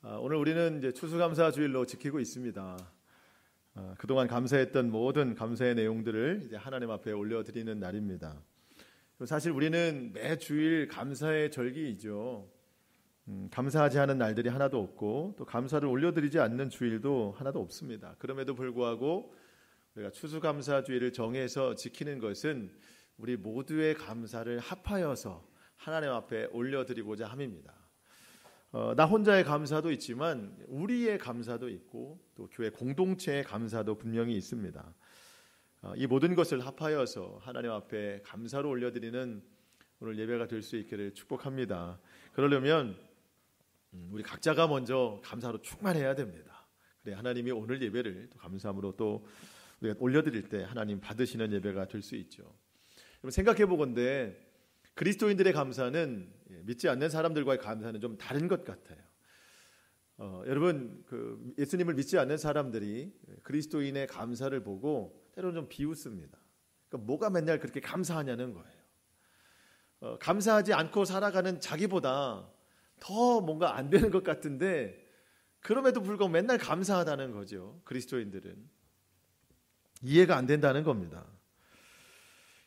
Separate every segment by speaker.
Speaker 1: 오늘 우리는 이제 추수감사 주일로 지키고 있습니다. 그동안 감사했던 모든 감사의 내용들을 이제 하나님 앞에 올려드리는 날입니다. 사실 우리는 매 주일 감사의 절기이죠. 감사하지 않은 날들이 하나도 없고 또 감사를 올려드리지 않는 주일도 하나도 없습니다. 그럼에도 불구하고 우리가 추수감사 주일을 정해서 지키는 것은 우리 모두의 감사를 합하여서 하나님 앞에 올려드리고자 함입니다. 나 혼자의 감사도 있지만 우리의 감사도 있고 또 교회 공동체의 감사도 분명히 있습니다. 이 모든 것을 합하여서 하나님 앞에 감사로 올려드리는 오늘 예배가 될 수 있기를 축복합니다. 그러려면 우리 각자가 먼저 감사로 충만해야 됩니다. 그래 하나님이 오늘 예배를 또 감사함으로 또 우리가 올려드릴 때 하나님 받으시는 예배가 될 수 있죠. 여러분 생각해 보건대 그리스도인들의 감사는 믿지 않는 사람들과의 감사는 좀 다른 것 같아요. 여러분 예수님을 믿지 않는 사람들이 그리스도인의 감사를 보고 때로는 좀 비웃습니다. 그러니까 뭐가 맨날 그렇게 감사하냐는 거예요. 감사하지 않고 살아가는 자기보다 더 뭔가 안 되는 것 같은데 그럼에도 불구하고 맨날 감사하다는 거죠. 그리스도인들은 이해가 안 된다는 겁니다.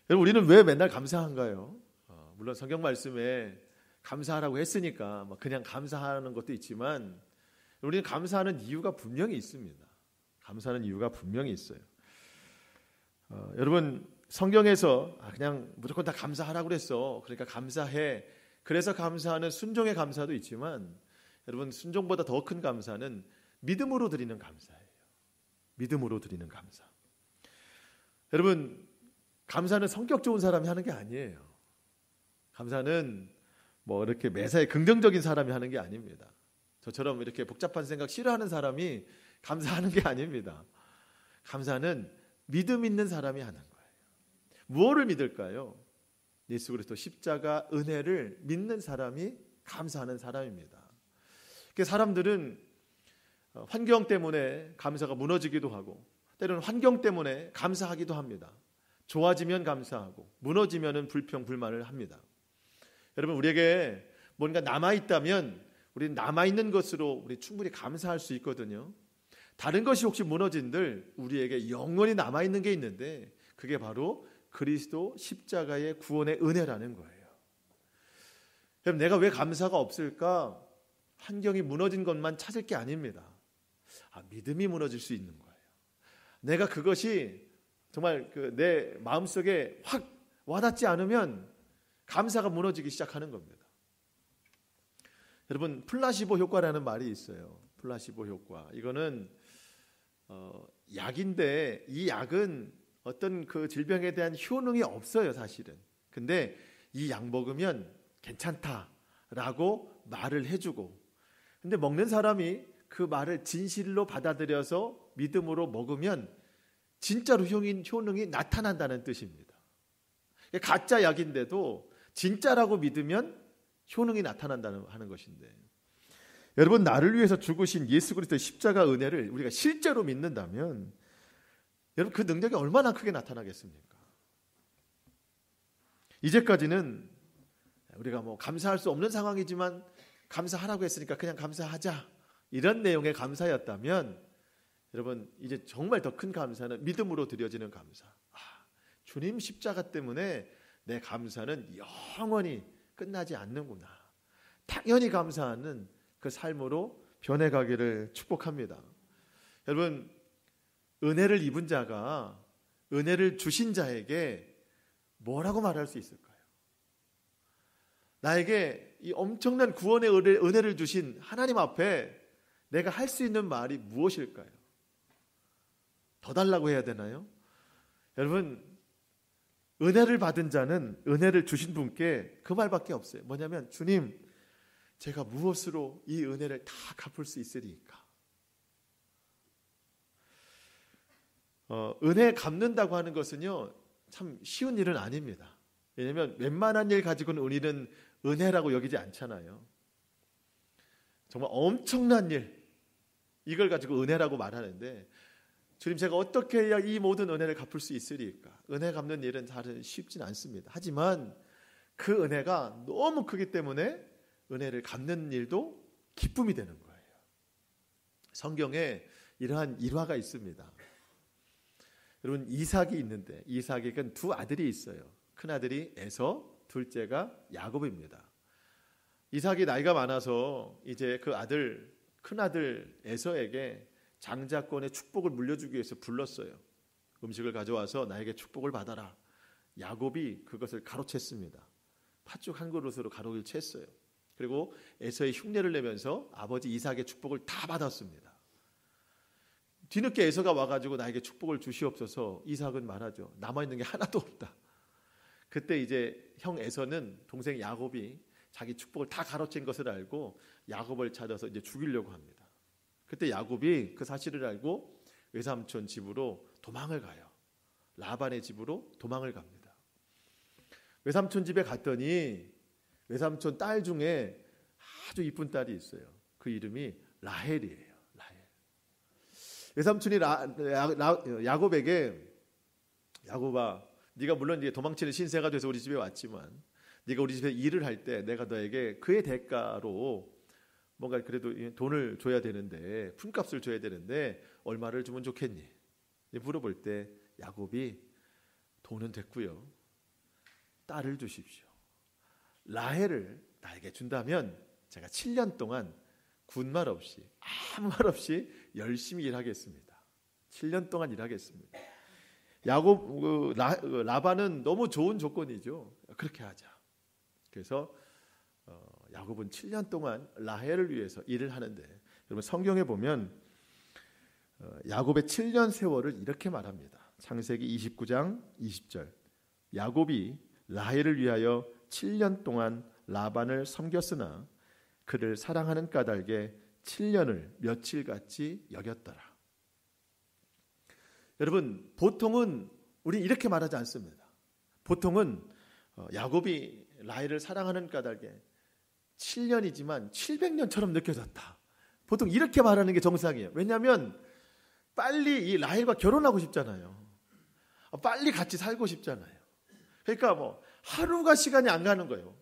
Speaker 1: 여러분 우리는 왜 맨날 감사한가요? 물론 성경 말씀에 감사하라고 했으니까 그냥 감사하는 것도 있지만 우리는 감사하는 이유가 분명히 있습니다. 감사하는 이유가 분명히 있어요. 여러분 성경에서 그냥 무조건 다 감사하라고 그랬어. 그러니까 감사해. 그래서 감사하는 순종의 감사도 있지만 여러분 순종보다 더 큰 감사는 믿음으로 드리는 감사예요. 믿음으로 드리는 감사. 여러분 감사는 성격 좋은 사람이 하는 게 아니에요. 감사는 이렇게 매사에 긍정적인 사람이 하는 게 아닙니다. 저처럼 이렇게 복잡한 생각 싫어하는 사람이 감사하는 게 아닙니다. 감사는 믿음 있는 사람이 하는 거예요. 무엇을 믿을까요? 예수 그리스도 십자가 은혜를 믿는 사람이 감사하는 사람입니다. 사람들은 환경 때문에 감사가 무너지기도 하고 때로는 환경 때문에 감사하기도 합니다. 좋아지면 감사하고 무너지면 불평 불만을 합니다. 여러분 우리에게 뭔가 남아있다면 우리는 남아있는 것으로 우리 충분히 감사할 수 있거든요. 다른 것이 혹시 무너진들 우리에게 영원히 남아있는 게 있는데 그게 바로 그리스도 십자가의 구원의 은혜라는 거예요. 여러분 내가 왜 감사가 없을까? 환경이 무너진 것만 찾을 게 아닙니다. 믿음이 무너질 수 있는 거예요. 내가 그것이 정말 내 마음속에 확 와닿지 않으면 감사가 무너지기 시작하는 겁니다. 여러분 플라시보 효과라는 말이 있어요. 플라시보 효과. 이거는 약인데 이 약은 어떤 그 질병에 대한 효능이 없어요, 사실은. 근데 이 약 먹으면 괜찮다라고 말을 해주고 근데 먹는 사람이 그 말을 진실로 받아들여서 믿음으로 먹으면 진짜로 효능이 나타난다는 뜻입니다. 가짜 약인데도 진짜라고 믿으면 효능이 나타난다는 하는 것인데 여러분 나를 위해서 죽으신 예수 그리스도의 십자가 은혜를 우리가 실제로 믿는다면 여러분 그 능력이 얼마나 크게 나타나겠습니까? 이제까지는 우리가 감사할 수 없는 상황이지만 감사하라고 했으니까 그냥 감사하자 이런 내용의 감사였다면 여러분 이제 정말 더 큰 감사는 믿음으로 드려지는 감사. 주님 십자가 때문에 내 감사는 영원히 끝나지 않는구나. 당연히 감사하는 그 삶으로 변해가기를 축복합니다. 여러분 은혜를 입은 자가 은혜를 주신 자에게 뭐라고 말할 수 있을까요? 나에게 이 엄청난 구원의 은혜를 주신 하나님 앞에 내가 할 수 있는 말이 무엇일까요? 더 달라고 해야 되나요? 여러분 은혜를 받은 자는 은혜를 주신 분께 그 말밖에 없어요. 뭐냐면 주님 제가 무엇으로 이 은혜를 다 갚을 수 있으리까? 은혜 갚는다고 하는 것은요 참 쉬운 일은 아닙니다. 왜냐하면 웬만한 일 가지고는 우리는 은혜라고 여기지 않잖아요. 정말 엄청난 일 이걸 가지고 은혜라고 말하는데 주님 제가 어떻게 해야 이 모든 은혜를 갚을 수 있으리까? 은혜 갚는 일은 사실 쉽진 않습니다. 하지만 그 은혜가 너무 크기 때문에 은혜를 갚는 일도 기쁨이 되는 거예요. 성경에 이러한 일화가 있습니다. 여러분, 이삭이 있는데 이삭에겐 두 아들이 있어요. 큰 아들이 에서, 둘째가 야곱입니다. 이삭이 나이가 많아서 이제 그 아들, 큰 아들 에서에게 장자권의 축복을 물려주기 위해서 불렀어요. 음식을 가져와서 나에게 축복을 받아라. 야곱이 그것을 가로챘습니다. 팥죽 한 그릇으로 가로를 챘어요. 그리고 에서의 흉내를 내면서 아버지 이삭의 축복을 다 받았습니다. 뒤늦게 에서가 와가지고 나에게 축복을 주시옵소서. 이삭은 말하죠. 남아있는 게 하나도 없다. 그때 이제 형 에서는 동생 야곱이 자기 축복을 다 가로챈 것을 알고 야곱을 찾아서 이제 죽이려고 합니다. 그때 야곱이 그 사실을 알고 외삼촌 집으로 도망을 가요. 라반의 집으로 도망을 갑니다. 외삼촌 집에 갔더니 외삼촌 딸 중에 아주 이쁜 딸이 있어요. 그 이름이 라헬이에요. 라헬. 외삼촌이 야곱에게, 야곱아, 네가 물론 이제 도망치는 신세가 돼서 우리 집에 왔지만 네가 우리 집에 일을 할 때 내가 너에게 그의 대가로 뭔가 그래도 돈을 줘야 되는데, 품값을 줘야 되는데 얼마를 주면 좋겠니? 물어볼 때 야곱이 돈은 됐고요. 딸을 주십시오. 라헬을 나에게 준다면 제가 7년 동안 군말 없이, 아무 말 없이 열심히 일하겠습니다. 7년 동안 일하겠습니다. 라반은 너무 좋은 조건이죠. 그렇게 하자. 그래서 야곱은 7년 동안 라헬을 위해서 일을 하는데, 여러분 성경에 보면 야곱의 7년 세월을 이렇게 말합니다. 창세기 29장 20절. 야곱이 라헬을 위하여 7년 동안 라반을 섬겼으나 그를 사랑하는 까닭에 7년을 며칠같이 여겼더라. 여러분, 보통은 우리 이렇게 말하지 않습니다. 보통은 야곱이 라헬을 사랑하는 까닭에 7년이지만 700년처럼 느껴졌다. 보통 이렇게 말하는 게 정상이에요. 왜냐하면 빨리 이 라헬과 결혼하고 싶잖아요. 빨리 같이 살고 싶잖아요. 그러니까 뭐 하루가 시간이 안 가는 거예요.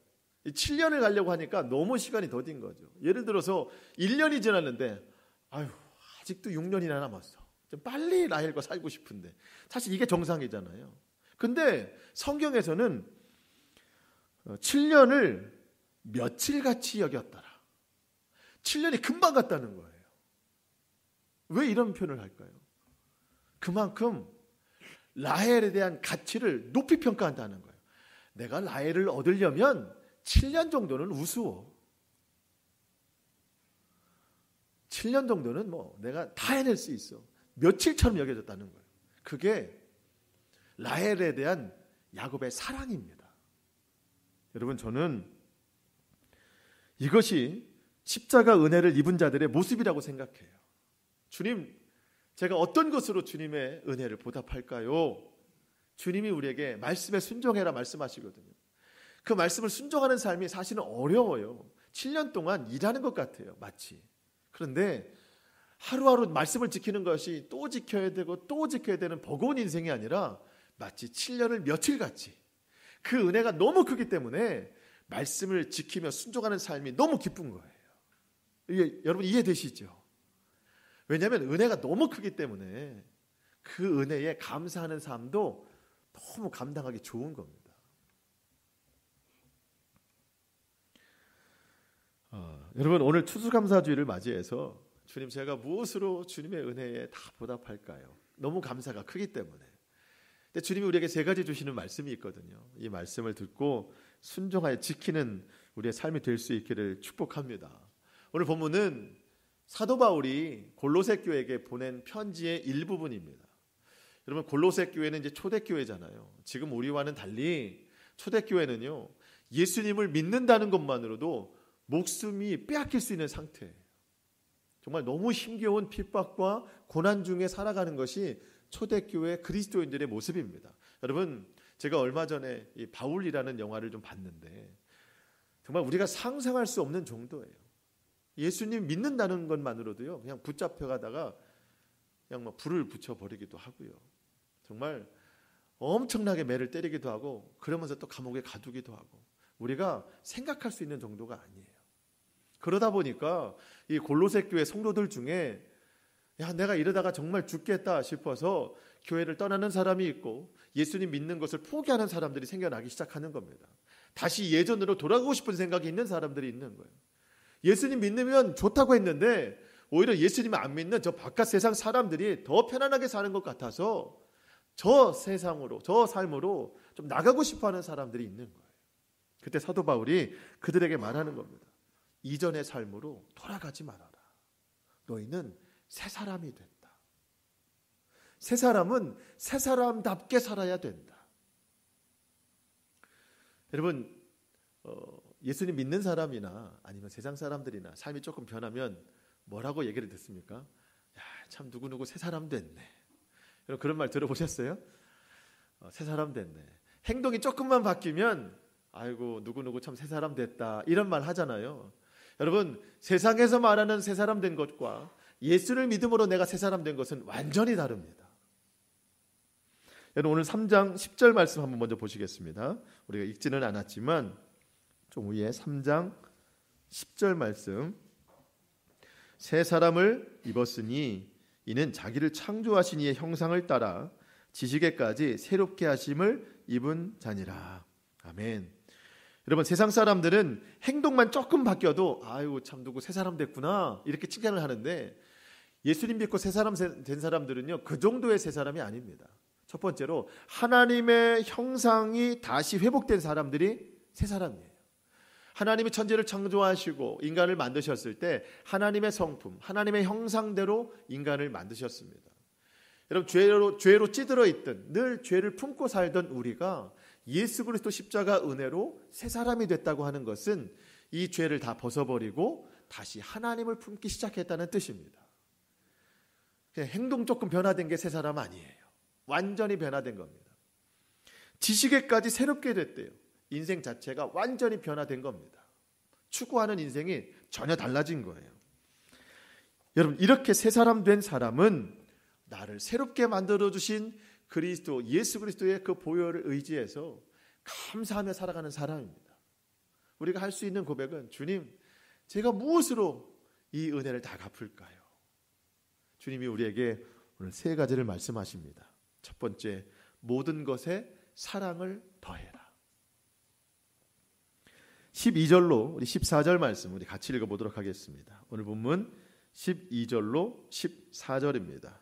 Speaker 1: 7년을 가려고 하니까 너무 시간이 더딘 거죠. 예를 들어서 1년이 지났는데 아직도 6년이나 남았어. 좀 빨리 라헬과 살고 싶은데, 사실 이게 정상이잖아요. 근데 성경에서는 7년을 며칠같이 여겼더라. 7년이 금방 갔다는 거예요. 왜 이런 표현을 할까요? 그만큼 라헬에 대한 가치를 높이 평가한다는 거예요. 내가 라헬을 얻으려면 7년 정도는 우스워. 7년 정도는 뭐 내가 다 해낼 수 있어. 며칠처럼 여겨졌다는 거예요. 그게 라헬에 대한 야곱의 사랑입니다. 여러분, 저는 이것이 십자가 은혜를 입은 자들의 모습이라고 생각해요. 주님, 제가 어떤 것으로 주님의 은혜를 보답할까요? 주님이 우리에게 말씀에 순종해라 말씀하시거든요. 그 말씀을 순종하는 삶이 사실은 어려워요. 7년 동안 일하는 것 같아요, 마치. 그런데 하루하루 말씀을 지키는 것이 또 지켜야 되고 또 지켜야 되는 버거운 인생이 아니라 마치 7년을 며칠같이, 그 은혜가 너무 크기 때문에 말씀을 지키며 순종하는 삶이 너무 기쁜 거예요. 이게 여러분 이해되시죠? 왜냐하면 은혜가 너무 크기 때문에 그 은혜에 감사하는 삶도 너무 감당하기 좋은 겁니다. 여러분, 오늘 추수감사주의를 맞이해서 주님, 제가 무엇으로 주님의 은혜에 다 보답할까요? 너무 감사가 크기 때문에. 근데 주님이 우리에게 세 가지 주시는 말씀이 있거든요. 이 말씀을 듣고 순종하여 지키는 우리의 삶이 될 수 있기를 축복합니다. 오늘 본문은 사도 바울이 골로새 교회에게 보낸 편지의 일부분입니다. 여러분, 골로새 교회는 이제 초대교회잖아요. 지금 우리와는 달리 초대교회는요, 예수님을 믿는다는 것만으로도 목숨이 빼앗길 수 있는 상태예요. 정말 너무 힘겨운 핍박과 고난 중에 살아가는 것이 초대교회 그리스도인들의 모습입니다. 여러분, 제가 얼마 전에 이 바울이라는 영화를 좀 봤는데 정말 우리가 상상할 수 없는 정도예요. 예수님 믿는다는 것만으로도요, 그냥 붙잡혀가다가 그냥 막 불을 붙여버리기도 하고요. 정말 엄청나게 매를 때리기도 하고 그러면서 또 감옥에 가두기도 하고, 우리가 생각할 수 있는 정도가 아니에요. 그러다 보니까 이 골로새 교회 성도들 중에 야, 내가 이러다가 정말 죽겠다 싶어서 교회를 떠나는 사람이 있고 예수님 믿는 것을 포기하는 사람들이 생겨나기 시작하는 겁니다. 다시 예전으로 돌아가고 싶은 생각이 있는 사람들이 있는 거예요. 예수님 믿으면 좋다고 했는데 오히려 예수님을 안 믿는 저 바깥 세상 사람들이 더 편안하게 사는 것 같아서 저 세상으로, 저 삶으로 좀 나가고 싶어하는 사람들이 있는 거예요. 그때 사도 바울이 그들에게 말하는 겁니다. 이전의 삶으로 돌아가지 말아라. 너희는 새 사람이 된다. 새 사람은 새 사람답게 살아야 된다. 여러분, 예수님 믿는 사람이나 아니면 세상 사람들이나 삶이 조금 변하면 뭐라고 얘기를 듣습니까? 야, 참 누구누구 새 사람 됐네. 여러분 그런 말 들어보셨어요? 새 사람 됐네. 행동이 조금만 바뀌면 아이고 누구누구 참 새 사람 됐다 이런 말 하잖아요. 여러분 세상에서 말하는 새 사람 된 것과 예수를 믿음으로 내가 새 사람 된 것은 완전히 다릅니다. 여러분 오늘 3장 10절 말씀 한번 먼저 보시겠습니다. 우리가 읽지는 않았지만 좀 위에 3장 10절 말씀. 새 사람을 입었으니 이는 자기를 창조하신 이의 형상을 따라 지식에까지 새롭게 하심을 입은 자니라. 아멘. 여러분 세상 사람들은 행동만 조금 바뀌어도 아유 참 누구 새 사람 됐구나 이렇게 칭찬을 하는데 예수님 믿고 새 사람 된 사람들은요 그 정도의 새 사람이 아닙니다. 첫 번째로 하나님의 형상이 다시 회복된 사람들이 새 사람이에요. 하나님이 천지를 창조하시고 인간을 만드셨을 때 하나님의 성품, 하나님의 형상대로 인간을 만드셨습니다. 여러분 죄로 찌들어 있던 늘 죄를 품고 살던 우리가 예수 그리스도 십자가 은혜로 새 사람이 됐다고 하는 것은 이 죄를 다 벗어버리고 다시 하나님을 품기 시작했다는 뜻입니다. 그냥 행동 조금 변화된 게 새 사람 아니에요. 완전히 변화된 겁니다. 지식에까지 새롭게 됐대요. 인생 자체가 완전히 변화된 겁니다. 추구하는 인생이 전혀 달라진 거예요. 여러분 이렇게 새 사람 된 사람은 나를 새롭게 만들어주신 그리스도 예수 그리스도의 그 보혈을 의지해서 감사하며 살아가는 사람입니다. 우리가 할 수 있는 고백은 주님 제가 무엇으로 이 은혜를 다 갚을까요? 주님이 우리에게 오늘 세 가지를 말씀하십니다. 첫 번째, 모든 것에 사랑을 더해라. 12절로 우리 14절 말씀 우리 같이 읽어보도록 하겠습니다. 오늘 본문 12절로 14절입니다.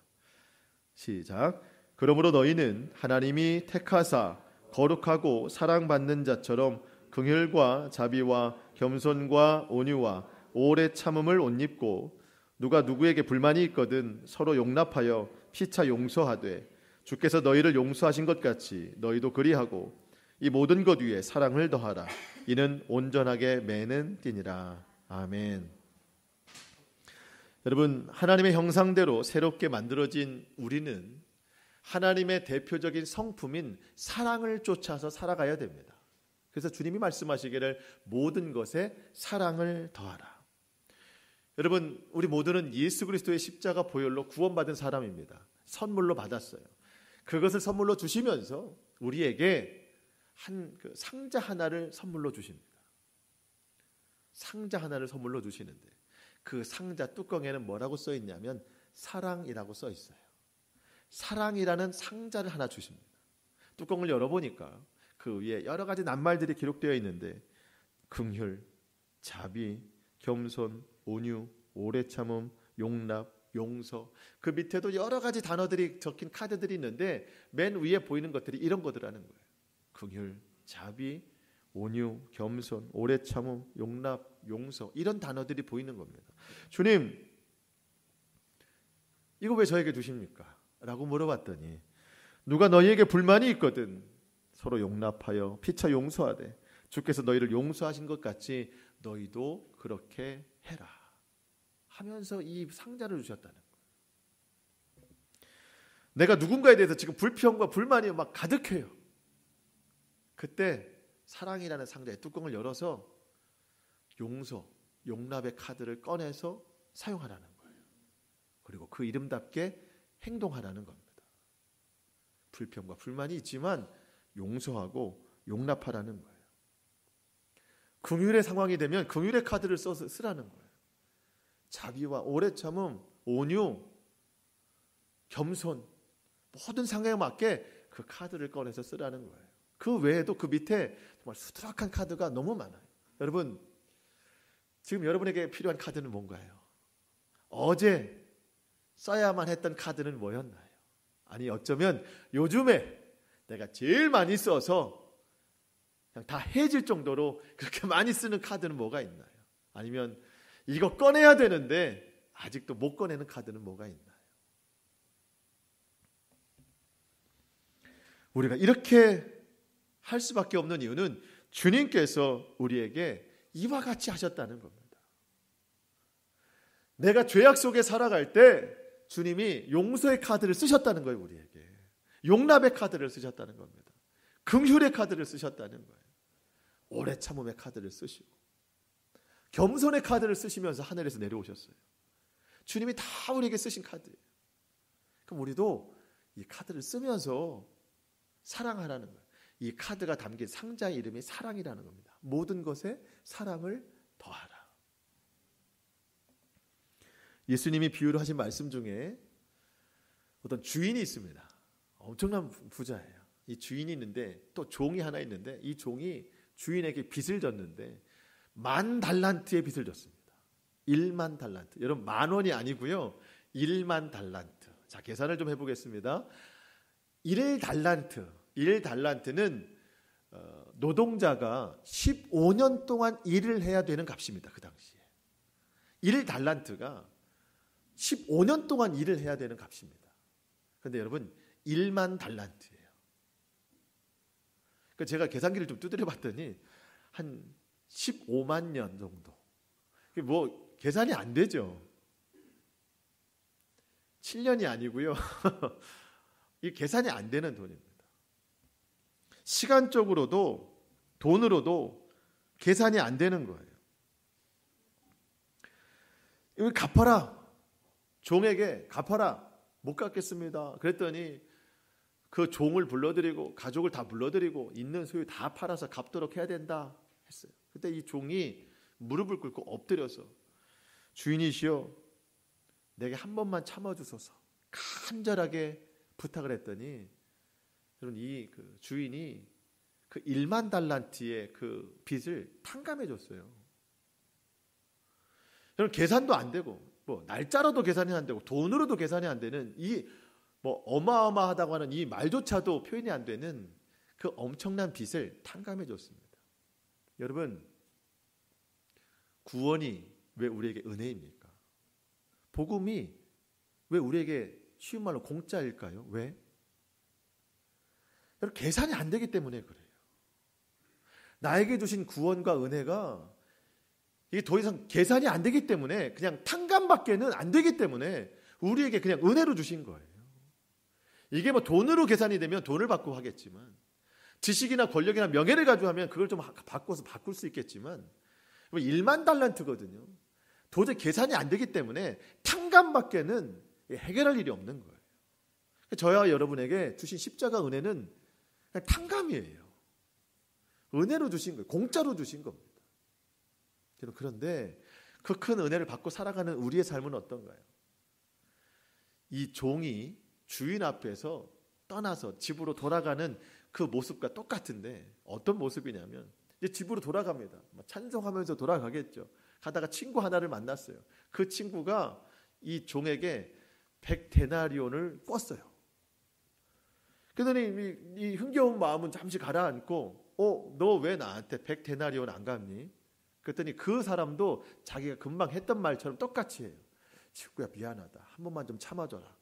Speaker 1: 시작. 그러므로 너희는 하나님이 택하사 거룩하고 사랑받는 자처럼 긍휼과 자비와 겸손과 온유와 오래 참음을 옷 입고 누가 누구에게 불만이 있거든 서로 용납하여 피차 용서하되 주께서 너희를 용서하신 것 같이 너희도 그리하고 이 모든 것 위에 사랑을 더하라. 이는 온전하게 매는 띠니라. 아멘. 여러분 하나님의 형상대로 새롭게 만들어진 우리는 하나님의 대표적인 성품인 사랑을 쫓아서 살아가야 됩니다. 그래서 주님이 말씀하시기를 모든 것에 사랑을 더하라. 여러분 우리 모두는 예수 그리스도의 십자가 보혈로 구원받은 사람입니다. 선물로 받았어요. 그것을 선물로 주시면서 우리에게 그 상자 하나를 선물로 주십니다. 상자 하나를 선물로 주시는데 그 상자 뚜껑에는 뭐라고 써 있냐면 사랑이라고 써 있어요. 사랑이라는 상자를 하나 주십니다. 뚜껑을 열어보니까 그 위에 여러 가지 낱말들이 기록되어 있는데 긍휼, 자비, 겸손, 온유, 오래 참음, 용납, 용서 그 밑에도 여러 가지 단어들이 적힌 카드들이 있는데 맨 위에 보이는 것들이 이런 거더라는 거예요. 긍휼, 자비, 온유, 겸손, 오래 참음, 용납, 용서 이런 단어들이 보이는 겁니다. 주님 이거 왜 저에게 주십니까? 라고 물어봤더니 누가 너희에게 불만이 있거든 서로 용납하여 피차 용서하되 주께서 너희를 용서하신 것 같이 너희도 그렇게 해라 하면서 이 상자를 주셨다는 거예요. 내가 누군가에 대해서 지금 불평과 불만이 막 가득해요. 그때 사랑이라는 상자의 뚜껑을 열어서 용서, 용납의 카드를 꺼내서 사용하라는 거예요. 그리고 그 이름답게 행동하라는 겁니다. 불평과 불만이 있지만 용서하고 용납하라는 거예요. 긍휼의 상황이 되면 긍휼의 카드를 써서 쓰라는 거예요. 자비와 오래 참음, 온유 겸손, 모든 상황에 맞게 그 카드를 꺼내서 쓰라는 거예요. 그 외에도 그 밑에 정말 수두룩한 카드가 너무 많아요. 여러분, 지금 여러분에게 필요한 카드는 뭔가요? 어제 써야만 했던 카드는 뭐였나요? 아니, 어쩌면 요즘에 내가 제일 많이 써서 그냥 다 해질 정도로 그렇게 많이 쓰는 카드는 뭐가 있나요? 아니면 이거 꺼내야 되는데 아직도 못 꺼내는 카드는 뭐가 있나요? 우리가 이렇게 할 수밖에 없는 이유는 주님께서 우리에게 이와 같이 하셨다는 겁니다. 내가 죄악 속에 살아갈 때 주님이 용서의 카드를 쓰셨다는 거예요. 우리에게 용납의 카드를 쓰셨다는 겁니다. 긍휼의 카드를 쓰셨다는 거예요. 오래 참음의 카드를 쓰시고 겸손의 카드를 쓰시면서 하늘에서 내려오셨어요. 주님이 다 우리에게 쓰신 카드예요. 그럼 우리도 이 카드를 쓰면서 사랑하라는 거예요. 이 카드가 담긴 상자의 이름이 사랑이라는 겁니다. 모든 것에 사랑을 더하라. 예수님이 비유로 하신 말씀 중에 어떤 주인이 있습니다. 엄청난 부자예요. 이 주인이 있는데 또 종이 하나 있는데 이 종이 주인에게 빚을 졌는데 10,000달란트의 빚을 졌습니다. 10,000달란트. 여러분 10,000원이 아니고요. 10,000달란트. 자, 계산을 좀 해보겠습니다. 1달란트는 노동자가 15년 동안 일을 해야 되는 값입니다. 그 당시에 1달란트가 15년 동안 일을 해야 되는 값입니다. 그런데 여러분 10,000달란트예요. 그러니까 제가 계산기를 좀 두드려 봤더니 한 15만 년 정도. 뭐 계산이 안 되죠. 7년이 아니고요. 이 계산이 안 되는 돈입니다. 시간적으로도 돈으로도 계산이 안 되는 거예요. 이거 갚아라. 종에게 갚아라. 못 갚겠습니다. 그랬더니 그 종을 불러들이고 가족을 다 불러들이고 있는 소유 다 팔아서 갚도록 해야 된다 했어요. 그때 이 종이 무릎을 꿇고 엎드려서 주인이시여 내게 한 번만 참아주소서 간절하게 부탁을 했더니 여러분 이 그 주인이 그 10,000달란트의 그 빚을 탕감해 줬어요. 여러분 계산도 안 되고 뭐 날짜로도 계산이 안 되고 돈으로도 계산이 안 되는 이 뭐 어마어마하다고 하는 이 말조차도 표현이 안 되는 그 엄청난 빚을 탕감해 줬습니다. 여러분 구원이 왜 우리에게 은혜입니까? 복음이 왜 우리에게 쉬운 말로 공짜일까요? 왜? 여러분 계산이 안 되기 때문에 그래요. 나에게 주신 구원과 은혜가 이게 더 이상 계산이 안 되기 때문에 그냥 탕감밖에는 안 되기 때문에 우리에게 그냥 은혜로 주신 거예요. 이게 뭐 돈으로 계산이 되면 돈을 받고 하겠지만 지식이나 권력이나 명예를 가지고 하면 그걸 좀 바꿔서 바꿀 수 있겠지만 10,000달란트거든요. 도저히 계산이 안 되기 때문에 탕감밖에는 해결할 일이 없는 거예요. 저와 여러분에게 주신 십자가 은혜는 그냥 탕감이에요. 은혜로 주신 거예요. 공짜로 주신 겁니다. 그런데 그 큰 은혜를 받고 살아가는 우리의 삶은 어떤가요? 이 종이 주인 앞에서 떠나서 집으로 돌아가는 그 모습과 똑같은데 어떤 모습이냐면 이제 집으로 돌아갑니다. 찬송하면서 돌아가겠죠. 가다가 친구 하나를 만났어요. 그 친구가 이 종에게 100데나리온을 꿨어요. 그러더니 이 흥겨운 마음은 잠시 가라앉고 너 왜 나한테 100데나리온 안 갚니? 그랬더니 그 사람도 자기가 금방 했던 말처럼 똑같이 해요. 친구야 미안하다. 한 번만 좀 참아줘라.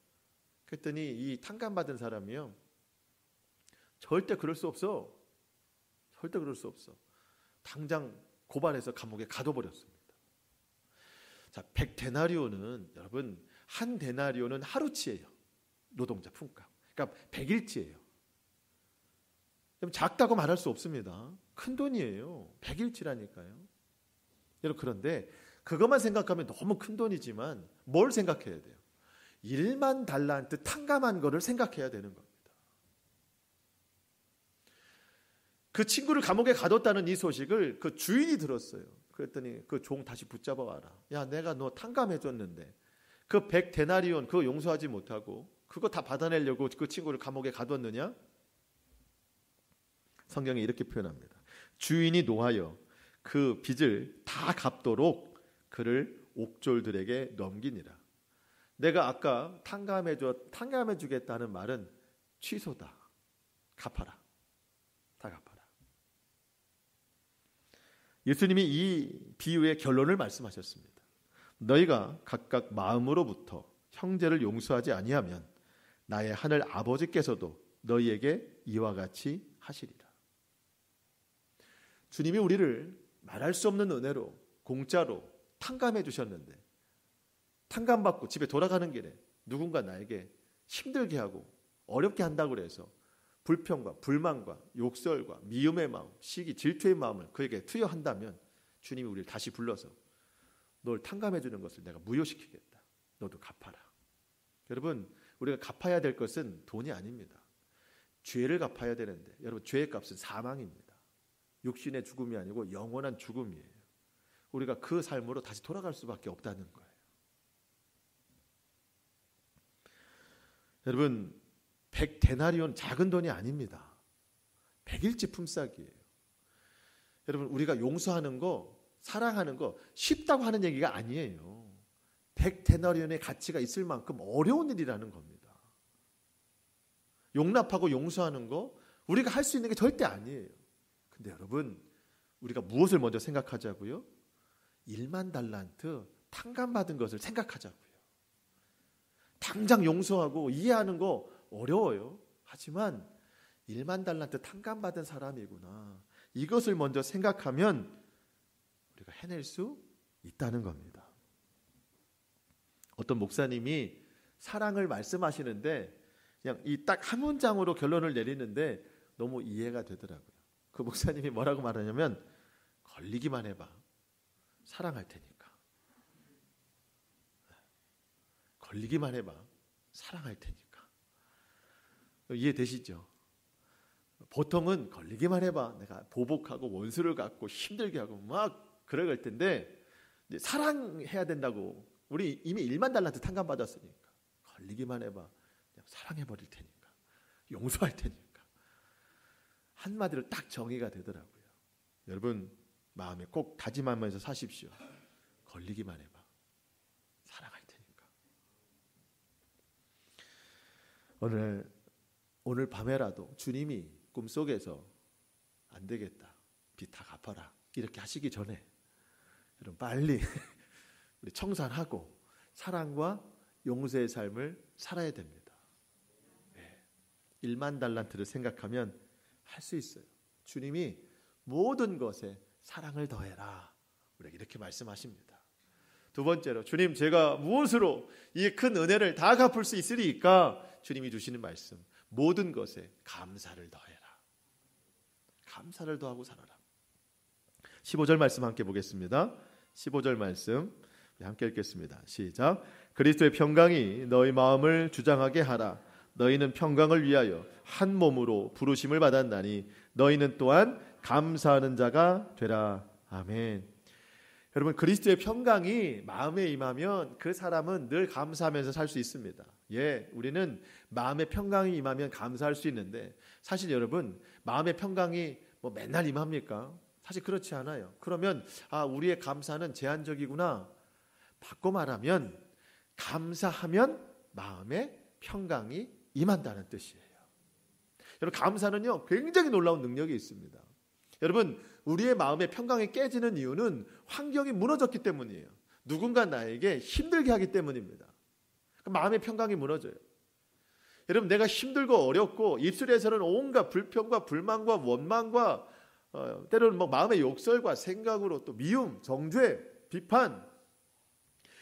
Speaker 1: 그랬더니 이 탕감받은 사람이요. 절대 그럴 수 없어. 절대 그럴 수 없어. 당장 고발해서 감옥에 가둬버렸습니다. 자, 100데나리온은 여러분 한 데나리온은 하루치예요. 노동자 품값. 그러니까 100일치예요. 작다고 말할 수 없습니다. 큰 돈이에요. 100일치라니까요. 여러분 그런데 그것만 생각하면 너무 큰 돈이지만 뭘 생각해야 돼요? 10,000달란트 탕감한 거를 생각해야 되는 겁니다. 그 친구를 감옥에 가뒀다는 이 소식을 그 주인이 들었어요. 그랬더니 그 종 다시 붙잡아 와라. 야, 내가 너 탕감해줬는데 그 100데나리온 그거 용서하지 못하고 그거 다 받아내려고 그 친구를 감옥에 가뒀느냐? 성경이 이렇게 표현합니다. 주인이 노하여 그 빚을 다 갚도록 그를 옥졸들에게 넘기니라. 내가 아까 탕감해 주겠다는 말은 취소다. 갚아라. 다 갚아라. 예수님이 이 비유의 결론을 말씀하셨습니다. 너희가 각각 마음으로부터 형제를 용서하지 아니하면 나의 하늘 아버지께서도 너희에게 이와 같이 하시리라. 주님이 우리를 말할 수 없는 은혜로 공짜로 탕감해 주셨는데, 탕감받고 집에 돌아가는 길에 누군가 나에게 힘들게 하고 어렵게 한다고 해서 불평과 불만과 욕설과 미움의 마음, 시기, 질투의 마음을 그에게 투여한다면 주님이 우리를 다시 불러서 널 탕감해 주는 것을 내가 무효시키겠다. 너도 갚아라. 여러분, 우리가 갚아야 될 것은 돈이 아닙니다. 죄를 갚아야 되는데, 여러분, 죄의 값은 사망입니다. 육신의 죽음이 아니고 영원한 죽음이에요. 우리가 그 삶으로 다시 돌아갈 수밖에 없다는 거예요. 여러분, 100데나리온 작은 돈이 아닙니다. 100일치 품삯이에요. 여러분, 우리가 용서하는 거, 사랑하는 거 쉽다고 하는 얘기가 아니에요. 100데나리온의 가치가 있을 만큼 어려운 일이라는 겁니다. 용납하고 용서하는 거 우리가 할 수 있는 게 절대 아니에요. 근데 여러분, 우리가 무엇을 먼저 생각하자고요? 1만 달란트 탕감받은 것을 생각하자고요. 당장 용서하고 이해하는 거 어려워요. 하지만 1만 달란트 탕감받은 사람이구나. 이것을 먼저 생각하면 우리가 해낼 수 있다는 겁니다. 어떤 목사님이 사랑을 말씀하시는데 그냥 이 딱 한 문장으로 결론을 내리는데 너무 이해가 되더라고요. 그 목사님이 뭐라고 말하냐면, 걸리기만 해봐. 사랑할 테니까. 걸리기만 해봐. 사랑할 테니까. 이해되시죠? 보통은 걸리기만 해봐. 내가 보복하고 원수를 갖고 힘들게 하고 막 그럴 텐데, 사랑해야 된다고. 우리 이미 1만 달란트 탕감받았으니까 걸리기만 해봐. 그냥 사랑해버릴 테니까. 용서할 테니까. 한마디로 딱 정의가 되더라고요. 여러분, 마음에 꼭 다짐하면서 사십시오. 걸리기만 해봐. 사랑할 테니까. 오늘 밤에라도 주님이 꿈속에서 안 되겠다. 빚 다 갚아라. 이렇게 하시기 전에 여러분 빨리 우리 청산하고 사랑과 용서의 삶을 살아야 됩니다. 1만 달란트를 생각하면 할 수 있어요. 주님이 모든 것에 사랑을 더해라. 우리에게 이렇게 말씀하십니다. 두 번째로, 주님, 제가 무엇으로 이 큰 은혜를 다 갚을 수 있으리까? 주님이 주시는 말씀, 모든 것에 감사를 더해라. 감사를 더하고 살아라. 15절 말씀 함께 보겠습니다. 15절 말씀 함께 읽겠습니다. 시작. 그리스도의 평강이 너희 마음을 주장하게 하라. 너희는 평강을 위하여 한 몸으로 부르심을 받았나니 너희는 또한 감사하는 자가 되라. 아멘. 여러분, 그리스도의 평강이 마음에 임하면 그 사람은 늘 감사하면서 살 수 있습니다. 우리는 마음의 평강이 임하면 감사할 수 있는데, 사실 여러분, 마음의 평강이 뭐 맨날 임합니까? 사실 그렇지 않아요. 그러면 우리의 감사는 제한적이구나. 바꿔 말하면 감사하면 마음의 평강이 임한다는 뜻이에요. 여러분, 감사는요 굉장히 놀라운 능력이 있습니다. 여러분, 우리의 마음의 평강이 깨지는 이유는 환경이 무너졌기 때문이에요. 누군가 나에게 힘들게 하기 때문입니다. 마음의 평강이 무너져요. 여러분, 내가 힘들고 어렵고 입술에서는 온갖 불평과 불만과 원망과 때로는 마음의 욕설과 생각으로 또 미움, 정죄, 비판,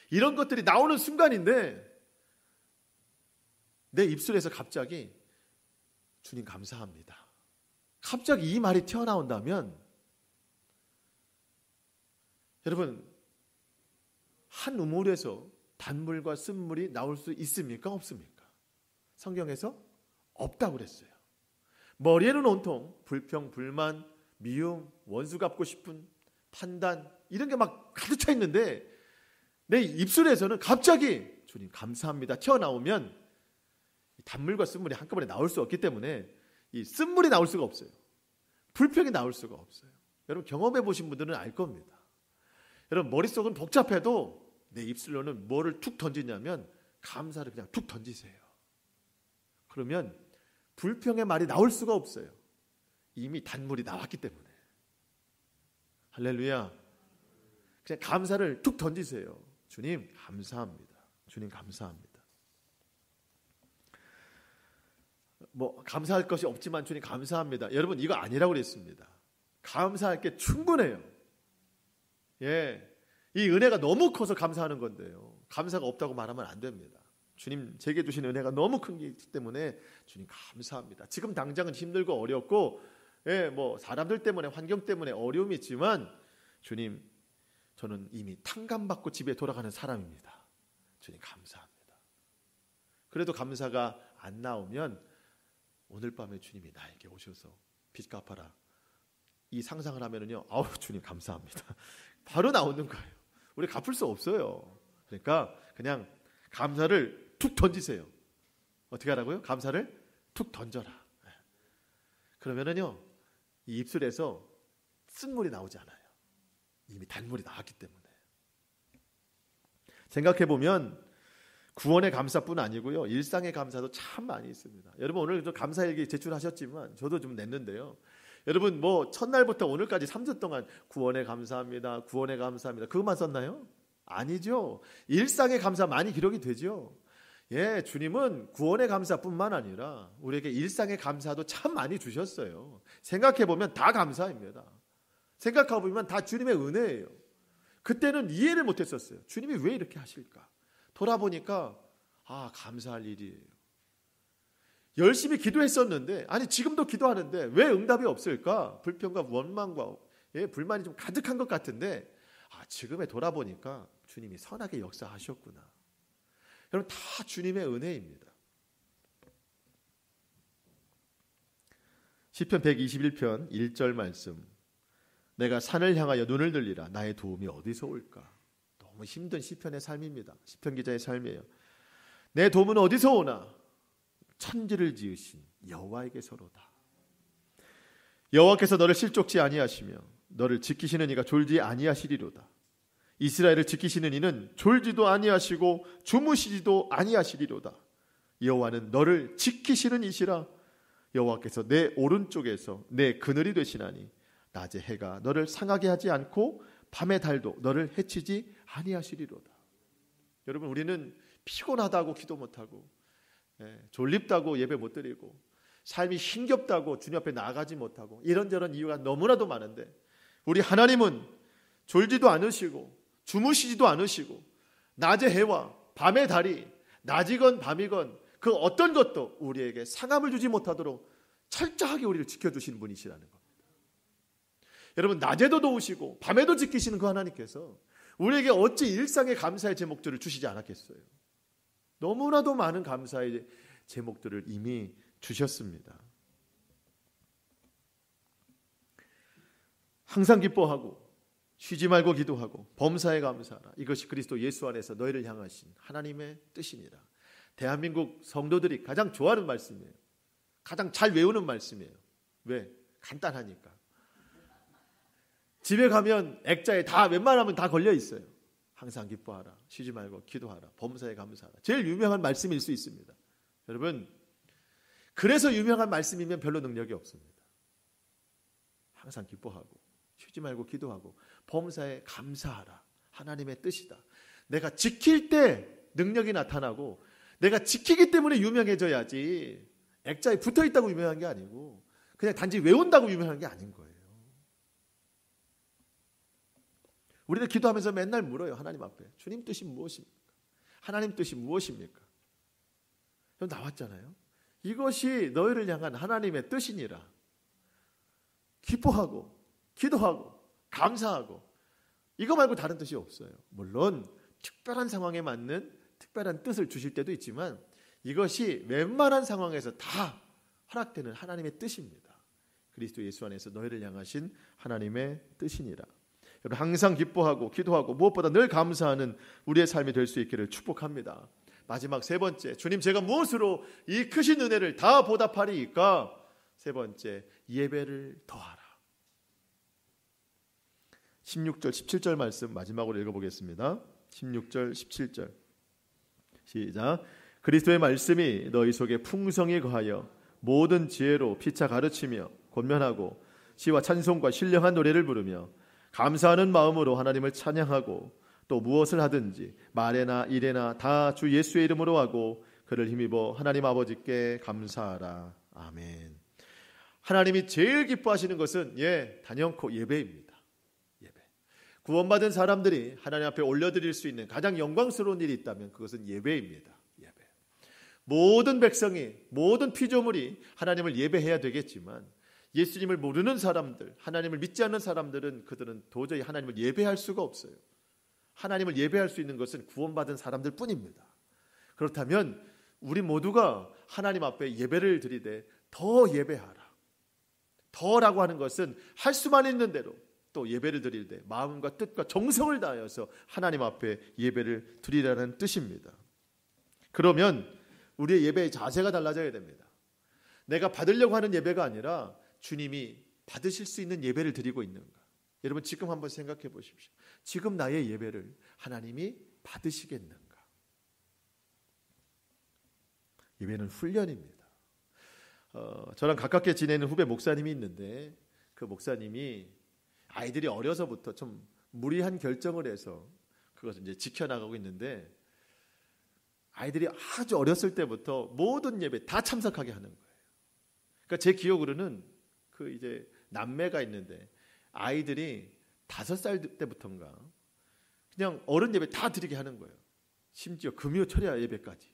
Speaker 1: 이런 것들이 나오는 순간인데 내 입술에서 갑자기 주님 감사합니다. 갑자기 이 말이 튀어나온다면 여러분, 한 우물에서 단물과 쓴물이 나올 수 있습니까? 없습니까? 성경에서 없다고 그랬어요. 머리에는 온통 불평, 불만, 미움, 원수 갚고 싶은 판단, 이런 게 막 가득 차 있는데 내 입술에서는 갑자기 주님 감사합니다 튀어나오면 단물과 쓴물이 한꺼번에 나올 수 없기 때문에 이 쓴물이 나올 수가 없어요. 불평이 나올 수가 없어요. 여러분 경험해 보신 분들은 알 겁니다. 여러분 머릿속은 복잡해도 내 입술로는 뭐를 툭 던지냐면 감사를 그냥 툭 던지세요. 그러면 불평의 말이 나올 수가 없어요. 이미 단물이 나왔기 때문에. 할렐루야. 그냥 감사를 툭 던지세요. 주님 감사합니다. 주님 감사합니다. 뭐 감사할 것이 없지만 주님 감사합니다. 여러분 이거 아니라고 그랬습니다. 감사할 게 충분해요. 예, 이 은혜가 너무 커서 감사하는 건데요. 감사가 없다고 말하면 안 됩니다. 주님 제게 주신 은혜가 너무 큰 게 있기 때문에 주님 감사합니다. 지금 당장은 힘들고 어렵고 예, 뭐 사람들 때문에 환경 때문에 어려움이 있지만 주님 저는 이미 탕감받고 집에 돌아가는 사람입니다. 주님 감사합니다. 그래도 감사가 안 나오면 오늘 밤에 주님이 나에게 오셔서 빚 갚아라 이 상상을 하면은요, 아우 주님 감사합니다. 바로 나오는 거예요. 우리 갚을 수 없어요. 그러니까 그냥 감사를 툭 던지세요. 어떻게 하라고요? 감사를 툭 던져라. 그러면은요, 이 입술에서 쓴물이 나오지 않아요. 이미 단물이 나왔기 때문에. 생각해 보면 구원의 감사뿐 아니고요, 일상의 감사도 참 많이 있습니다. 여러분 오늘 좀 감사일기 제출하셨지만 저도 좀 냈는데요. 여러분 뭐 첫날부터 오늘까지 3주 동안 구원에 감사합니다, 구원에 감사합니다, 그것만 썼나요? 아니죠. 일상의 감사 많이 기록이 되죠. 예, 주님은 구원의 감사뿐만 아니라 우리에게 일상의 감사도 참 많이 주셨어요. 생각해보면 다 감사입니다. 생각해보면 다 주님의 은혜예요. 그때는 이해를 못했었어요. 주님이 왜 이렇게 하실까? 돌아보니까 아, 감사할 일이에요. 열심히 기도했었는데, 아니 지금도 기도하는데 왜 응답이 없을까? 불평과 원망과 불만이 좀 가득한 것 같은데, 아, 지금에 돌아보니까 주님이 선하게 역사하셨구나. 여러분 다 주님의 은혜입니다. 시편 121편 1절 말씀. 내가 산을 향하여 눈을 들리라. 나의 도움이 어디서 올까? 너무 힘든 시편의 삶입니다. 시편 기자의 삶이에요. 내 도움은 어디서 오나? 천지를 지으신 여호와에게서로다. 여호와께서 너를 실족지 아니하시며 너를 지키시는 이가 졸지 아니하시리로다. 이스라엘을 지키시는 이는 졸지도 아니하시고 주무시지도 아니하시리로다. 여호와는 너를 지키시는 이시라. 여호와께서 내 오른쪽에서 내 그늘이 되시나니 낮에 해가 너를 상하게 하지 않고 밤의 달도 너를 해치지 아니하시리로다. 여러분 우리는 피곤하다고 기도 못하고, 졸립다고 예배 못 드리고, 삶이 힘겹다고 주님 앞에 나아가지 못하고, 이런저런 이유가 너무나도 많은데 우리 하나님은 졸지도 않으시고 주무시지도 않으시고 낮의 해와 밤의 달이 낮이건 밤이건 그 어떤 것도 우리에게 상함을 주지 못하도록 철저하게 우리를 지켜주시는 분이시라는 겁니다. 여러분 낮에도 도우시고 밤에도 지키시는 그 하나님께서 우리에게 어찌 일상의 감사의 제목들을 주시지 않았겠어요? 너무나도 많은 감사의 제목들을 이미 주셨습니다. 항상 기뻐하고 쉬지 말고 기도하고 범사에 감사하라. 이것이 그리스도 예수 안에서 너희를 향하신 하나님의 뜻이니라. 대한민국 성도들이 가장 좋아하는 말씀이에요. 가장 잘 외우는 말씀이에요. 왜? 간단하니까. 집에 가면 액자에 다 웬만하면 다 걸려 있어요. 항상 기뻐하라. 쉬지 말고 기도하라. 범사에 감사하라. 제일 유명한 말씀일 수 있습니다. 여러분 그래서 유명한 말씀이면 별로 능력이 없습니다. 항상 기뻐하고 쉬지 말고 기도하고 범사에 감사하라. 하나님의 뜻이다. 내가 지킬 때 능력이 나타나고 내가 지키기 때문에 유명해져야지, 액자에 붙어있다고 유명한 게 아니고 그냥 단지 외운다고 유명한 게 아닌 거예요. 우리는 기도하면서 맨날 물어요. 하나님 앞에 주님 뜻이 무엇입니까? 하나님 뜻이 무엇입니까? 나왔잖아요. 이것이 너희를 향한 하나님의 뜻이니라. 기뻐하고 기도하고 감사하고 이거 말고 다른 뜻이 없어요. 물론 특별한 상황에 맞는 특별한 뜻을 주실 때도 있지만 이것이 웬만한 상황에서 다 허락되는 하나님의 뜻입니다. 그리스도 예수 안에서 너희를 향하신 하나님의 뜻이니라. 여러분 항상 기뻐하고 기도하고 무엇보다 늘 감사하는 우리의 삶이 될 수 있기를 축복합니다. 마지막 세 번째, 주님 제가 무엇으로 이 크신 은혜를 다 보답하리이까? 세 번째, 예배를 더하라. 16절 17절 말씀 마지막으로 읽어보겠습니다. 16절 17절 시작. 그리스도의 말씀이 너희 속에 풍성히 거하여 모든 지혜로 피차 가르치며 권면하고 시와 찬송과 신령한 노래를 부르며 감사하는 마음으로 하나님을 찬양하고 또 무엇을 하든지 말에나 일에나 다 주 예수의 이름으로 하고 그를 힘입어 하나님 아버지께 감사하라. 아멘. 하나님이 제일 기뻐하시는 것은 단연코 예배입니다. 예배. 구원받은 사람들이 하나님 앞에 올려드릴 수 있는 가장 영광스러운 일이 있다면 그것은 예배입니다. 예배. 모든 백성이, 모든 피조물이 하나님을 예배해야 되겠지만 예수님을 모르는 사람들, 하나님을 믿지 않는 사람들은 그들은 도저히 하나님을 예배할 수가 없어요. 하나님을 예배할 수 있는 것은 구원받은 사람들 뿐입니다. 그렇다면 우리 모두가 하나님 앞에 예배를 드리되 더 예배하라. 더라고 하는 것은 할 수만 있는 대로 또 예배를 드릴 때 마음과 뜻과 정성을 다하여서 하나님 앞에 예배를 드리라는 뜻입니다. 그러면 우리의 예배의 자세가 달라져야 됩니다. 내가 받으려고 하는 예배가 아니라 주님이 받으실 수 있는 예배를 드리고 있는가. 여러분 지금 한번 생각해 보십시오. 지금 나의 예배를 하나님이 받으시겠는가. 예배는 훈련입니다. 저랑 가깝게 지내는 후배 목사님이 있는데 그 목사님이 아이들이 어려서부터 좀 무리한 결정을 해서 그것을 이제 지켜나가고 있는데 아이들이 아주 어렸을 때부터 모든 예배 다 참석하게 하는 거예요. 그러니까 제 기억으로는 그 이제 남매가 있는데 아이들이 5살 때부터인가 그냥 어른 예배 다 드리게 하는 거예요. 심지어 금요 철야 예배까지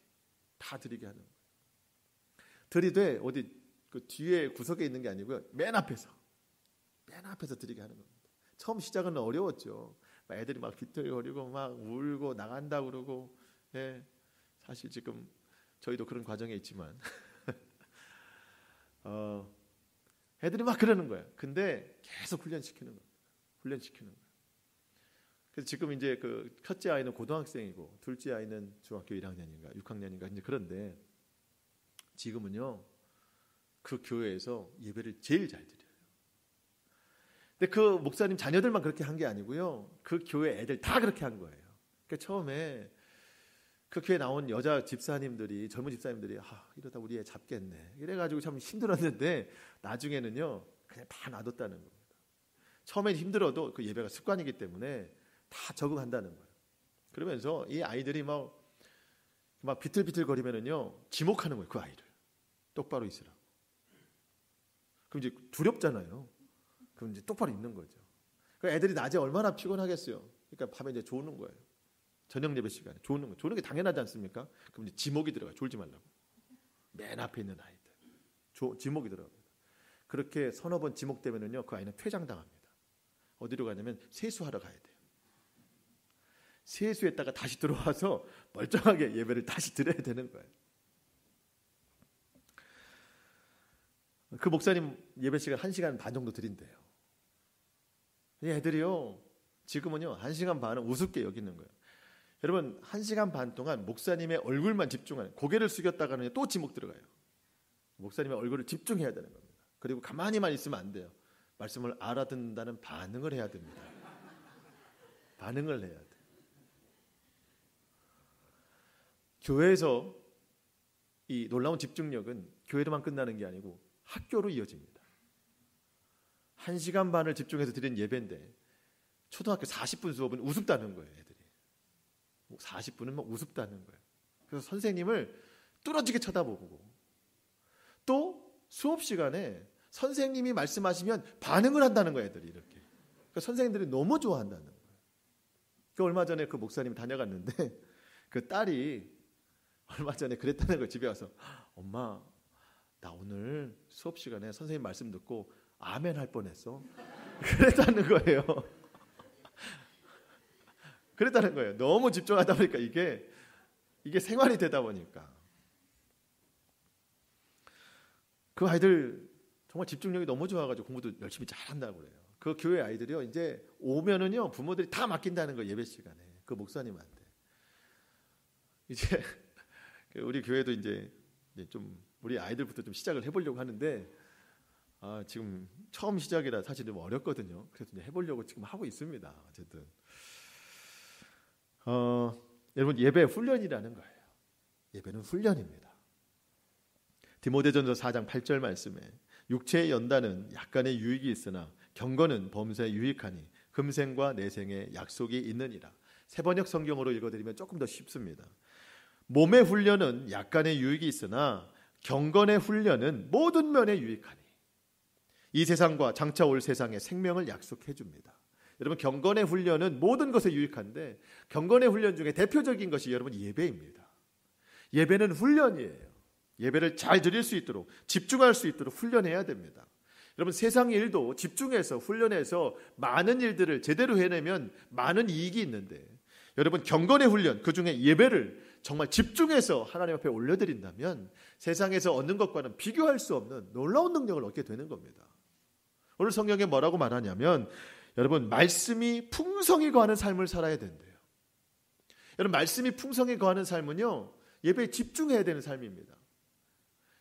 Speaker 1: 다 드리게 하는 거예요. 드리되 어디 그 뒤에 구석에 있는 게 아니고요. 맨 앞에서 드리게 하는 겁니다. 처음 시작은 어려웠죠. 애들이 막 비틀거리고 막 울고 나간다 그러고 사실 지금 저희도 그런 과정에 있지만 애들이 막 그러는 거예요. 근데 계속 훈련시키는 겁니다. 훈련시키는 거예요. 그래서 지금 이제 그 첫째 아이는 고등학생이고 둘째 아이는 중학교 1학년인가 6학년인가 이제 그런데 지금은요 그 교회에서 예배를 제일 잘 드려요. 근데 그 목사님 자녀들만 그렇게 한 게 아니고요. 그 교회 애들 다 그렇게 한 거예요. 그러니까 처음에 그 교회 나온 여자 집사님들이 젊은 집사님들이 이러다 우리 애 잡겠네. 이래가지고 참 힘들었는데 나중에는요 그냥 다 놔뒀다는 겁니다. 처음엔 힘들어도 그 예배가 습관이기 때문에 다 적응한다는 거예요. 그러면서 이 아이들이 막 비틀비틀거리면은요 지목하는 거예요. 그 아이를 똑바로 있으라고. 그럼 이제 두렵잖아요. 그럼 이제 똑바로 있는 거죠. 그 애들이 낮에 얼마나 피곤하겠어요. 그러니까 밤에 이제 조는 거예요. 저녁 예배 시간에 조는 거. 조는 게 당연하지 않습니까? 그럼 이제 지목이 들어가요. 졸지 말라고. 맨 앞에 있는 아이들. 지목이 들어갑니다. 그렇게 서너 번 지목되면은요 그 아이는 퇴장당합니다. 어디로 가냐면 세수하러 가야 돼요. 세수했다가 다시 들어와서 멀쩡하게 예배를 다시 드려야 되는 거예요. 그 목사님 예배 시간 1시간 반 정도 드린대요. 이 애들이요 지금은요 1시간 반은 우습게 여기는 거예요. 여러분 1시간 반 동안 목사님의 얼굴만 집중하는, 고개를 숙였다가는 또 지목 들어가요. 목사님의 얼굴을 집중해야 되는 겁니다. 그리고 가만히만 있으면 안 돼요. 말씀을 알아듣는다는 반응을 해야 됩니다. 반응을 해야 돼. 교회에서 이 놀라운 집중력은 교회로만 끝나는 게 아니고 학교로 이어집니다. 1시간 반을 집중해서 드린 예배인데 초등학교 40분 수업은 우습다는 거예요. 애들이 40분은 막 우습다는 거예요. 그래서 선생님을 뚫어지게 쳐다보고 또 수업 시간에 선생님이 말씀하시면 반응을 한다는 거예요. 애들이 이렇게. 그러니까 선생님들이 너무 좋아한다는 거예요. 얼마 전에 그 목사님이 다녀갔는데 그 딸이 얼마 전에 그랬다는 거예요. 집에 와서 엄마 나 오늘 수업 시간에 선생님 말씀 듣고 아멘 할 뻔했어. 그랬다는 거예요. 그랬다는 거예요. 너무 집중하다 보니까 이게 생활이 되다 보니까 그 아이들 정말 집중력이 너무 좋아가지고 공부도 열심히 잘한다고 그래요. 그 교회 아이들이요 이제 오면은요 부모들이 다 맡긴다는 거예요. 예배 시간에 그 목사님한테. 이제 우리 교회도 이제 좀 우리 아이들부터 좀 시작을 해보려고 하는데 지금 처음 시작이라 사실 좀 어렵거든요. 그래서 이제 해보려고 지금 하고 있습니다. 어쨌든 여러분 예배 훈련이라는 거예요. 예배는 훈련입니다. 디모데전서 4장 8절 말씀에 육체의 연단은 약간의 유익이 있으나 경건은 범사에 유익하니 금생과 내생에 약속이 있느니라. 새번역 성경으로 읽어드리면 조금 더 쉽습니다. 몸의 훈련은 약간의 유익이 있으나 경건의 훈련은 모든 면에 유익하니 이 세상과 장차 올 세상에 생명을 약속해 줍니다. 여러분 경건의 훈련은 모든 것에 유익한데 경건의 훈련 중에 대표적인 것이 여러분 예배입니다. 예배는 훈련이에요. 예배를 잘 드릴 수 있도록 집중할 수 있도록 훈련해야 됩니다. 여러분 세상 일도 집중해서 훈련해서 많은 일들을 제대로 해내면 많은 이익이 있는데 여러분 경건의 훈련 그중에 예배를 정말 집중해서 하나님 앞에 올려드린다면 세상에서 얻는 것과는 비교할 수 없는 놀라운 능력을 얻게 되는 겁니다. 오늘 성경에 뭐라고 말하냐면 여러분 말씀이 풍성히 거하는 삶을 살아야 된대요. 여러분 말씀이 풍성히 거하는 삶은요 예배에 집중해야 되는 삶입니다.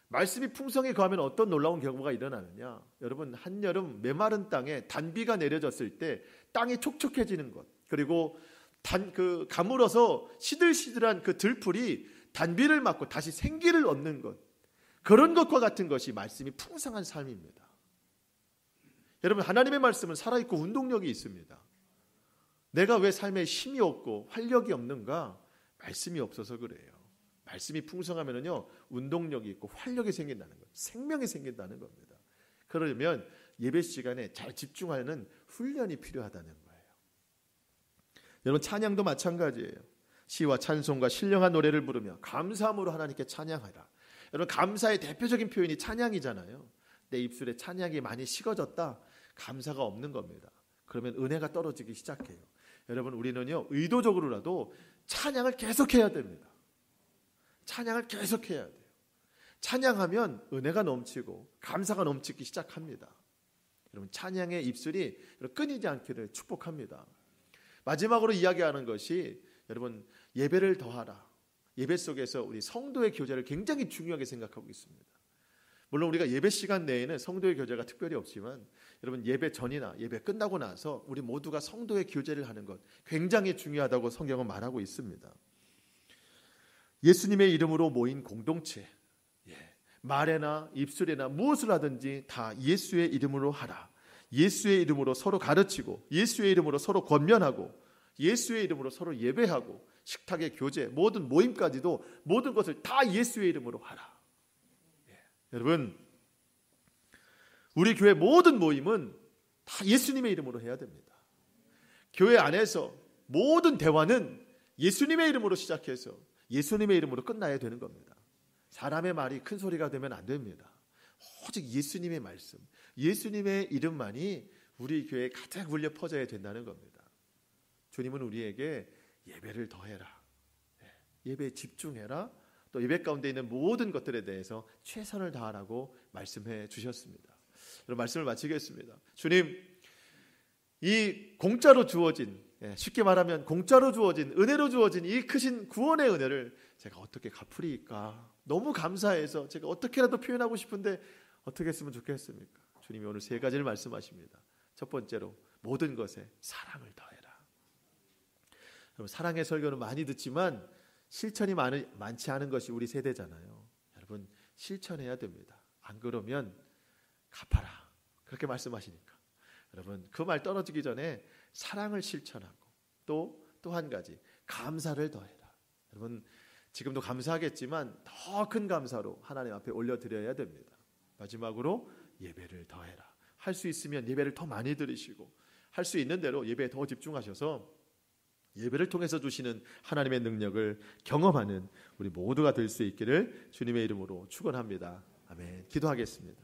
Speaker 1: 말씀이 풍성히 거하면 어떤 놀라운 경우가 일어나느냐. 여러분 한여름 메마른 땅에 단비가 내려졌을 때 땅이 촉촉해지는 것 그리고 가물어서 시들시들한 그 들풀이 단비를 맞고 다시 생기를 얻는 것 그런 것과 같은 것이 말씀이 풍성한 삶입니다. 여러분 하나님의 말씀은 살아있고 운동력이 있습니다. 내가 왜 삶에 힘이 없고 활력이 없는가? 말씀이 없어서 그래요. 말씀이 풍성하면요 운동력이 있고 활력이 생긴다는 것, 생명이 생긴다는 겁니다. 그러려면 예배 시간에 잘 집중하는 훈련이 필요하다는 거예요. 여러분 찬양도 마찬가지예요. 시와 찬송과 신령한 노래를 부르며 감사함으로 하나님께 찬양하라. 여러분 감사의 대표적인 표현이 찬양이잖아요. 내 입술에 찬양이 많이 식어졌다. 감사가 없는 겁니다. 그러면 은혜가 떨어지기 시작해요. 여러분 우리는요 의도적으로라도 찬양을 계속해야 됩니다. 찬양을 계속해야 돼요. 찬양하면 은혜가 넘치고 감사가 넘치기 시작합니다. 여러분 찬양의 입술이 끊이지 않기를 축복합니다. 마지막으로 이야기하는 것이 여러분 예배를 더하라. 예배 속에서 우리 성도의 교제를 굉장히 중요하게 생각하고 있습니다. 물론 우리가 예배 시간 내에는 성도의 교제가 특별히 없지만 여러분 예배 전이나 예배 끝나고 나서 우리 모두가 성도의 교제를 하는 것 굉장히 중요하다고 성경은 말하고 있습니다. 예수님의 이름으로 모인 공동체 말에나 입술에나 무엇을 하든지 다 예수의 이름으로 하라. 예수의 이름으로 서로 가르치고 예수의 이름으로 서로 권면하고 예수의 이름으로 서로 예배하고 식탁의 교제 모든 모임까지도 모든 것을 다 예수의 이름으로 하라. 여러분 우리 교회 모든 모임은 다 예수님의 이름으로 해야 됩니다. 교회 안에서 모든 대화는 예수님의 이름으로 시작해서 예수님의 이름으로 끝나야 되는 겁니다. 사람의 말이 큰 소리가 되면 안 됩니다. 오직 예수님의 말씀, 예수님의 이름만이 우리 교회에 가득 울려 퍼져야 된다는 겁니다. 주님은 우리에게 예배를 더해라. 예배에 집중해라. 또 예배 가운데 있는 모든 것들에 대해서 최선을 다하라고 말씀해 주셨습니다. 여러분 말씀을 마치겠습니다. 주님, 이 공짜로 주어진 쉽게 말하면 공짜로 주어진 은혜로 주어진 이 크신 구원의 은혜를 제가 어떻게 갚으리까? 너무 감사해서 제가 어떻게라도 표현하고 싶은데 어떻게 했으면 좋겠습니까? 주님이 오늘 세 가지를 말씀하십니다. 첫 번째로 모든 것에 사랑을 더해라. 여러분 사랑의 설교는 많이 듣지만 실천이 많지 않은 것이 우리 세대잖아요. 여러분 실천해야 됩니다. 안 그러면 갚아라. 그렇게 말씀하시니까 여러분 그 말 떨어지기 전에 사랑을 실천하고 또 한 가지 감사를 더해라. 여러분 지금도 감사하겠지만 더 큰 감사로 하나님 앞에 올려드려야 됩니다. 마지막으로 예배를 더해라. 할 수 있으면 예배를 더 많이 드리시고 할 수 있는 대로 예배에 더 집중하셔서 예배를 통해서 주시는 하나님의 능력을 경험하는 우리 모두가 될 수 있기를 주님의 이름으로 축원합니다. 아멘. 기도하겠습니다.